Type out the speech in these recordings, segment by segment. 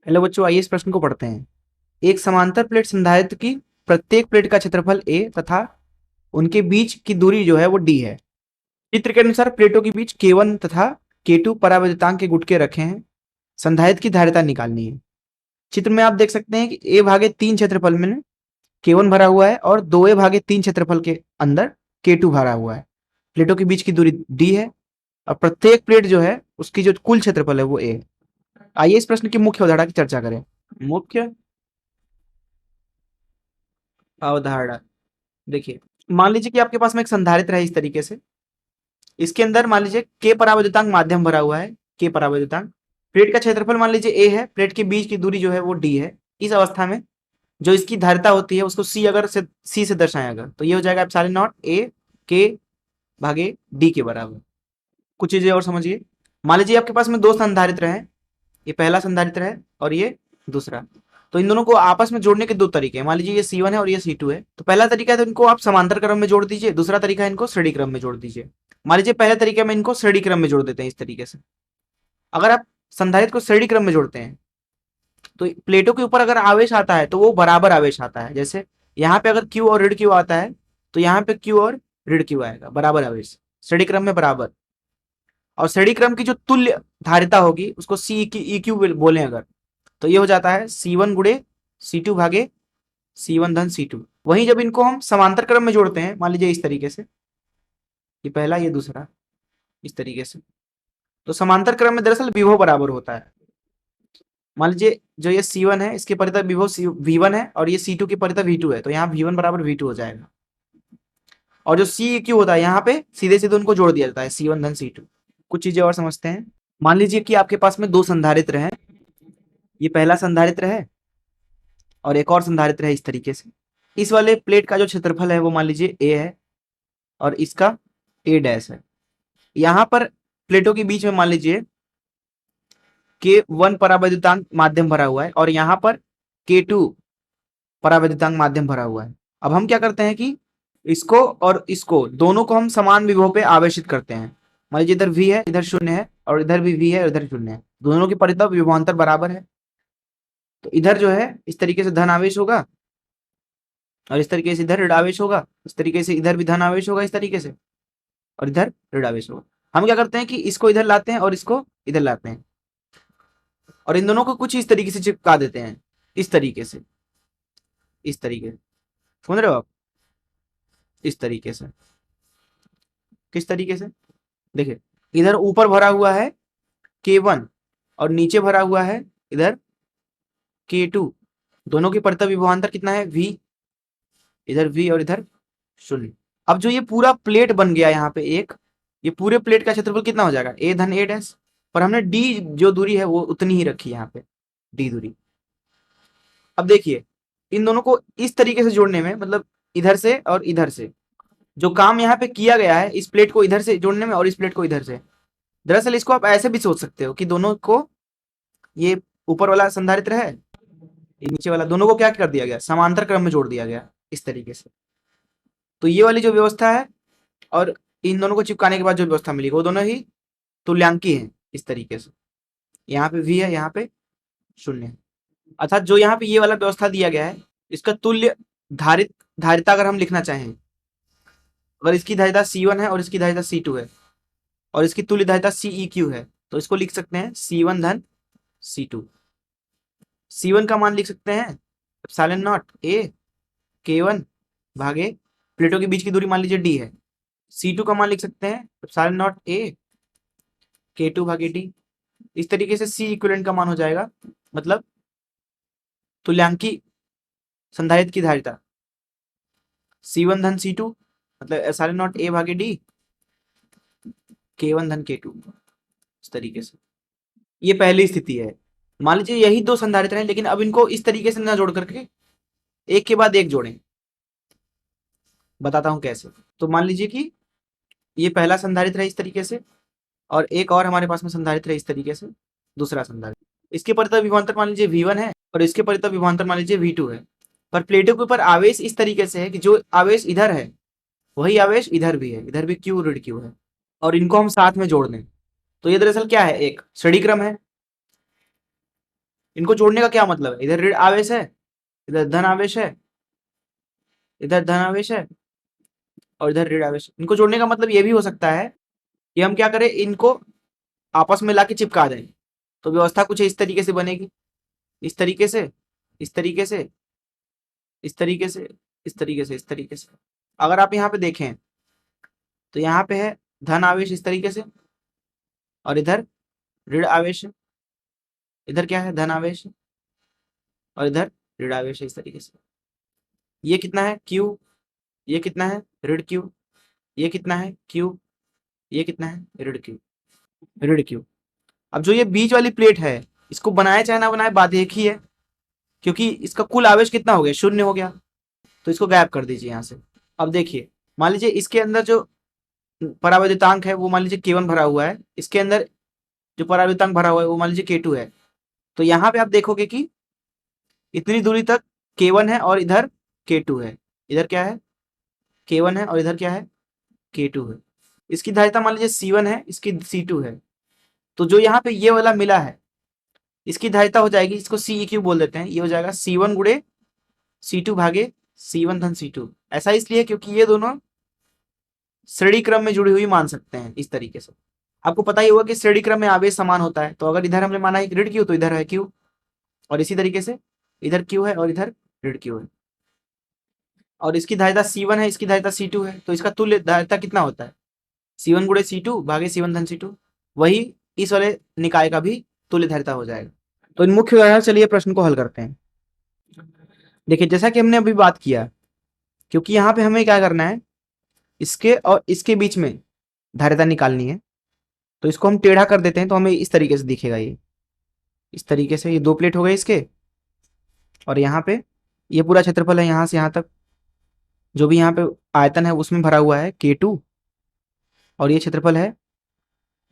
Hello बच्चों, आइए इस प्रश्न को पढ़ते हैं। एक समांतर प्लेट संधारित्र की प्रत्येक प्लेट का क्षेत्रफल a तथा उनके बीच की दूरी जो है वो d है। चित्र के अनुसार प्लेटों के बीच k1 तथा k2 परावैद्युतांक के गुटके रखे हैं। संधारित्र की धारिता निकालनी है। चित्र में आप देख सकते हैं कि a/3 क्षेत्रफल में k1 भरा हुआ है और 2a/3 क्षेत्रफल के अंदर k2 भरा हुआ है। प्लेटों के बीच की दूरी d है और प्रत्येक प्लेट जो है उसकी जो कुल क्षेत्रफल है वो a है। आइए इस प्रश्न की मुख्य अवधारणा की चर्चा करें। मुख्य अवधारणा देखिए, मान लीजिए कि आपके पास में एक संधारित्र है इस तरीके से। इसके अंदर मान लीजिए के परावैद्युतांक माध्यम भरा हुआ है। के परावैद्युतांक प्लेट का क्षेत्रफल मान लीजिए ए है, प्लेट के बीच की दूरी जो है वो डी है। इस अवस्था में जो इसकी धारिता होती है उसको सी अगर से सी से दर्शाया अगर तो ये हो जाएगा एप्सिलॉन नॉट ए के भागे डी के बराबर। कुछ चीजें और समझिए। मान लीजिए आपके पास में दो संधारित्र हैं, ये पहला संधारित्र है और ये दूसरा। तो इन दोनों को आपस में जोड़ने के दो तरीके हैं। मान लीजिए ये C1 है और ये C2 है। तो पहला तरीका है तो इनको आप समांतर क्रम में जोड़ दीजिए, दूसरा तरीका है इनको श्रेणी क्रम में जोड़ दीजिए। मान लीजिए पहले तरीके में इनको श्रेणी क्रम में जोड़ देते हैं इस तरीके से। अगर आप संधारित्र को श्रेणी क्रम में जोड़ते हैं तो प्लेटों के ऊपर अगर आवेश आता है तो वो बराबर आवेश आता है। जैसे यहाँ पे अगर Q और ऋण Q आता है तो यहाँ पे Q और ऋण Q आएगा, बराबर आवेश श्रेणी क्रम में बराबर। और श्रेणी क्रम की जो तुल्य धारिता होगी उसको सी ई क्यू बोले अगर, तो ये हो जाता है C1 गुणे C2 भागे C1 धन C2। वहीं जब इनको हम समांतर क्रम में जोड़ते हैं, मान लीजिए इस तरीके से, ये पहला ये दूसरा, इस तरीके से, तो समांतर क्रम में दरअसल विभव बराबर होता है। मान लीजिए जो ये C1 है इसके परितः विभव V1 है और ये C2 के परितः V2 है, तो यहाँ V1 बराबर V2 हो जाएगा। और जो CQ होता है यहाँ पे सीधे सीधे उनको जोड़ दिया जाता है C1 धन C2। कुछ चीजें और समझते हैं। मान लीजिए कि आपके पास में दो संधारित्र हैं, ये पहला संधारित्र है और एक और संधारित्र है इस तरीके से। इस वाले प्लेट का जो क्षेत्रफल है वो मान लीजिए a है और इसका a डैश है। यहाँ पर प्लेटों के बीच में मान लीजिए K1 परावैद्युतांक माध्यम भरा हुआ है और यहाँ पर K2 परावैद्युतांक माध्यम भरा हुआ है। अब हम क्या करते हैं कि इसको और इसको दोनों को हम समान विभव पे आवेशित करते हैं। मान लीजिए इधर V है, इधर 0 है और इधर भी V है और इधर 0 है। दोनों की परितः विभवांतर बराबर है, तो इधर जो है इस तरीके से धन आवेश होगा और इस तरीके से इधर ऋण आवेश होगा, इस तरीके से इधर भी धन आवेश होगा इस तरीके से और इधर ऋण आवेश होगा। हम क्या करते हैं कि इसको इधर लाते हैं और इसको इधर लाते हैं और इन दोनों को कुछ इस तरीके से चिपका देते हैं, इस तरीके से, इस तरीके से। समझ रहे हो आप? इस तरीके से। किस तरीके से? देखिए, इधर ऊपर भरा हुआ है K1 और नीचे भरा हुआ है इधर K2। दोनों की परितः विभवांतर कितना है V, इधर V और इधर 0। अब जो ये पूरा प्लेट बन गया यहाँ पे एक, ये पूरे प्लेट का क्षेत्रफल कितना हो जाएगा a धन a डैश, पर हमने d जो दूरी है वो उतनी ही रखी यहाँ पे, d दूरी। अब देखिए इन दोनों को इस तरीके से जोड़ने में, मतलब इधर से और इधर से, जो काम यहाँ पे किया गया है इस प्लेट को इधर से जोड़ने में और इस प्लेट को इधर से, दरअसल इसको आप ऐसे भी सोच सकते हो कि दोनों को, ये ऊपर वाला संधारित्र है, ये नीचे वाला, दोनों को क्या कर दिया गया, समांतर क्रम में जोड़ दिया गया इस तरीके से। तो ये वाली जो व्यवस्था है और इन दोनों को चिपकाने के बाद जो व्यवस्था मिली वो दोनों ही तुल्यांकी है इस तरीके से। यहाँ पे V है, यहाँ पे 0 है। अर्थात जो यहाँ पे ये वाला व्यवस्था दिया गया है इसका तुल्य धारिता अगर हम लिखना चाहें, अगर इसकी धारिता C1 है और इसकी धारिता C2 है और इसकी तुल्य धारिता CEQ है, तो इसको लिख सकते हैं C1 धन C2। C1 का मान लिख सकते हैं एप्सिलॉन नॉट A K1 भागे प्लेटों के बीच की दूरी मान लीजिए D है। C2 का मान लिख सकते हैं एप्सिलॉन नॉट A K2 भागे D। इस तरीके से C इक्विवेलेंट का मान हो जाएगा, मतलब तुल्यांकी संधारित्र की धारिता C1 धन C2, मतलब एप्सिलॉन नॉट A भागे D K1 धन K2। इस तरीके से ये पहली स्थिति है। मान लीजिए यही दो संधारित्र हैं, लेकिन अब इनको इस तरीके से ना जोड़ करके एक के बाद एक जोड़ें। बताता हूं कैसे। तो मान लीजिए कि ये पहला संधारित्र है इस तरीके से और एक और हमारे पास में संधारित्र है इस तरीके से, दूसरा संधारित्र। इसके परितः विभवांतर मान लीजिए V1 है और इसके परितः विभवांतर मान लीजिए V2 है। पर प्लेटों के ऊपर आवेश इस तरीके से है कि जो आवेश इधर है वही आवेश इधर भी है, इधर भी Q ऋण Q है और इनको हम साथ में जोड़ दें तो ये दरअसल क्या है, एक श्रेणी क्रम है। इनको जोड़ने का क्या मतलब है? इधर ऋण आवेश है, इधर धन आवेश है, इधर धन आवेश है और इधर ऋण आवेश। इनको जोड़ने का मतलब ये भी हो सकता है कि हम क्या करें, इनको आपस में लाके चिपका दें, तो व्यवस्था कुछ इस तरीके से बनेगी, इस तरीके से, इस तरीके से, इस तरीके से, इस तरीके से, इस तरीके से। अगर आप यहाँ पे देखें तो यहाँ पे है धन आवेश इस तरीके से और इधर ऋण आवेश है, इधर क्या है, धन आवेश है और इधर ऋण आवेश है इस तरीके से। ये कितना है, Q, ये कितना है, ऋण Q, ये कितना है, Q, ये कितना है, ऋण Q, ऋण Q। अब जो ये बीच वाली प्लेट है, इसको बनाए चाहे ना बनाए बात एक ही है, क्योंकि इसका कुल आवेश कितना हो गया, 0 हो गया, तो इसको गायब कर दीजिए यहाँ से। अब देखिए, मान लीजिए इसके अंदर जो परावैद्युतांक है वो मान लीजिए K1 भरा हुआ है, इसके अंदर जो परावैद्युतांक भरा हुआ है वो मान लीजिए K2 है। तो यहाँ पे आप देखोगे कि इतनी दूरी तक K1 है और इधर K2 है, इधर क्या है, K1 है और इधर क्या है, K2 है। इसकी धारिता मान लीजिए C1 है, इसकी C2 है, तो जो यहाँ पे ये वाला मिला है इसकी धारिता हो जाएगी, इसको CEQ बोल देते हैं, ये हो जाएगा C1 गुणे C2 भागे C1 धन C2। ऐसा इसलिए क्योंकि ये दोनों श्रेणी क्रम में जुड़ी हुई मान सकते हैं इस तरीके से। आपको पता ही होगा कि श्रेणी क्रम में आवेश समान होता है, तो अगर इधर हमने माना है ऋण Q तो इधर है Q, और इसी तरीके से इधर Q है और इधर ऋण Q है, और इसकी धारिता C1 है, इसकी धारिता C2 है, तो इसका तुल्य धारिता कितना होता है, C1 गुणे C2 भागे C1 धन C2। वही इस वाले निकाय का भी तुल्य धारिता हो जाएगा। तो इन मुख्य उदाहरण, चलिए प्रश्न को हल करते हैं। देखिए जैसा कि हमने अभी बात किया, क्योंकि यहाँ पे हमें क्या करना है, इसके और इसके बीच में धारिता निकालनी है, तो इसको हम टेढ़ा कर देते हैं तो हमें इस तरीके से दिखेगा, ये इस तरीके से। ये दो प्लेट हो गए इसके, और यहाँ पे ये पूरा क्षेत्रफल है यहाँ से यहाँ तक, जो भी यहाँ पे आयतन है उसमें भरा हुआ है K2, और ये क्षेत्रफल है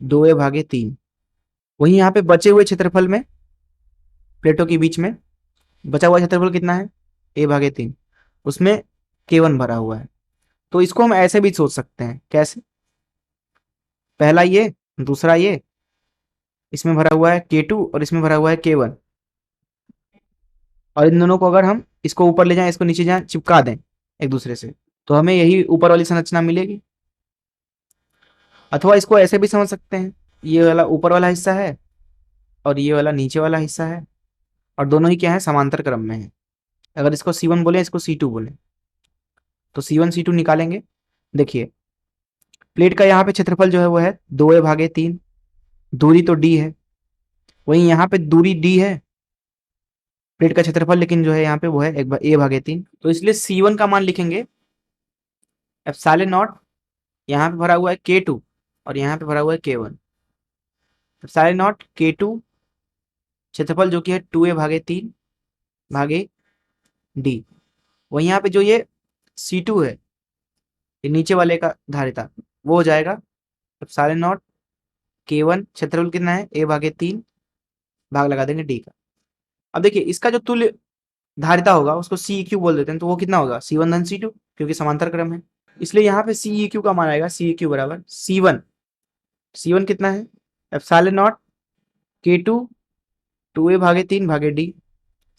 2a भागे 3। वहीं यहाँ पे बचे हुए क्षेत्रफल में, प्लेटों के बीच में बचा हुआ क्षेत्रफल कितना है, a भागे 3, उसमें K1 भरा हुआ है। तो इसको हम ऐसे भी सोच सकते हैं, कैसे, पहला ये, दूसरा ये, इसमें भरा हुआ है K2 और इसमें भरा हुआ है K1, और इन दोनों को अगर हम इसको ऊपर ले जाएं, इसको नीचे जाएं, चिपका दें एक दूसरे से, तो हमें यही ऊपर वाली संरचना मिलेगी। अथवा इसको ऐसे भी समझ सकते हैं, ये वाला ऊपर वाला हिस्सा है और ये वाला नीचे वाला हिस्सा है, और दोनों ही क्या है, समांतर क्रम में है। अगर इसको C1 बोले, इसको C2 बोले, तो C1 C2 निकालेंगे। देखिए प्लेट का यहाँ पे क्षेत्रफल जो है वो है 2a भागे 3, दूरी तो d है, वहीं यहाँ पे दूरी d है, प्लेट का क्षेत्रफल लेकिन जो है यहाँ पे वो है a भागे 3। तो इसलिए C1 का मान लिखेंगे एप्सिलॉन नॉट, यहाँ पे भरा हुआ है K2 और यहाँ पे भरा हुआ है K1, एप्सिलॉन नॉट K2 क्षेत्रफल जो कि है 2a भागे 3 भागे d। वहीं यहाँ पे जो ये C2 है, ये नीचे वाले का धारिता, वो हो जाएगा एप्सिलॉन नॉट K1, क्षेत्रफल कितना है, a भागे 3, भाग लगा देंगे d का। अब देखिए इसका जो तुल्य धारिता होगा उसको CEQ बोल देते हैं, तो वो कितना होगा, C1 धन C2, क्योंकि समांतर क्रम है, इसलिए यहाँ पे CEQ का मान आएगा CEQ बराबर C1, C1 कितना है, एप्सिलॉन नॉट K2 2a भागे 3 भागे d,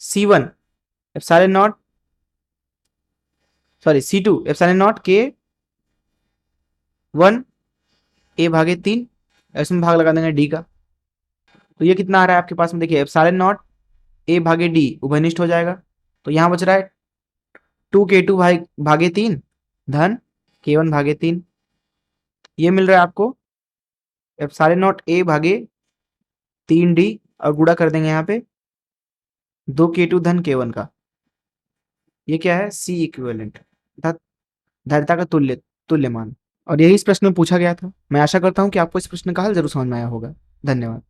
C1 epsilon not, sorry C2 epsilon not K1 a भागे 3, इसमें भाग लगा देंगे d का। तो ये कितना आ रहा है आपके पास में, देखिए एप्सिलॉन नॉट a भागे d उभयनिष्ठ हो जाएगा, तो यहाँ बच रहा है 2K2 भागे 3 धन K1 भागे 3, ये मिल रहा है आपको एप्सिलॉन नॉट a भागे 3d, और गुणा कर देंगे यहाँ पे 2K2 धन K1 का। ये क्या है, C इक्विवेलेंट, अर्थात धारिता का तुल्य मान। और यही इस प्रश्न में पूछा गया था। मैं आशा करता हूँ कि आपको इस प्रश्न का हल जरूर समझ में आया होगा। धन्यवाद।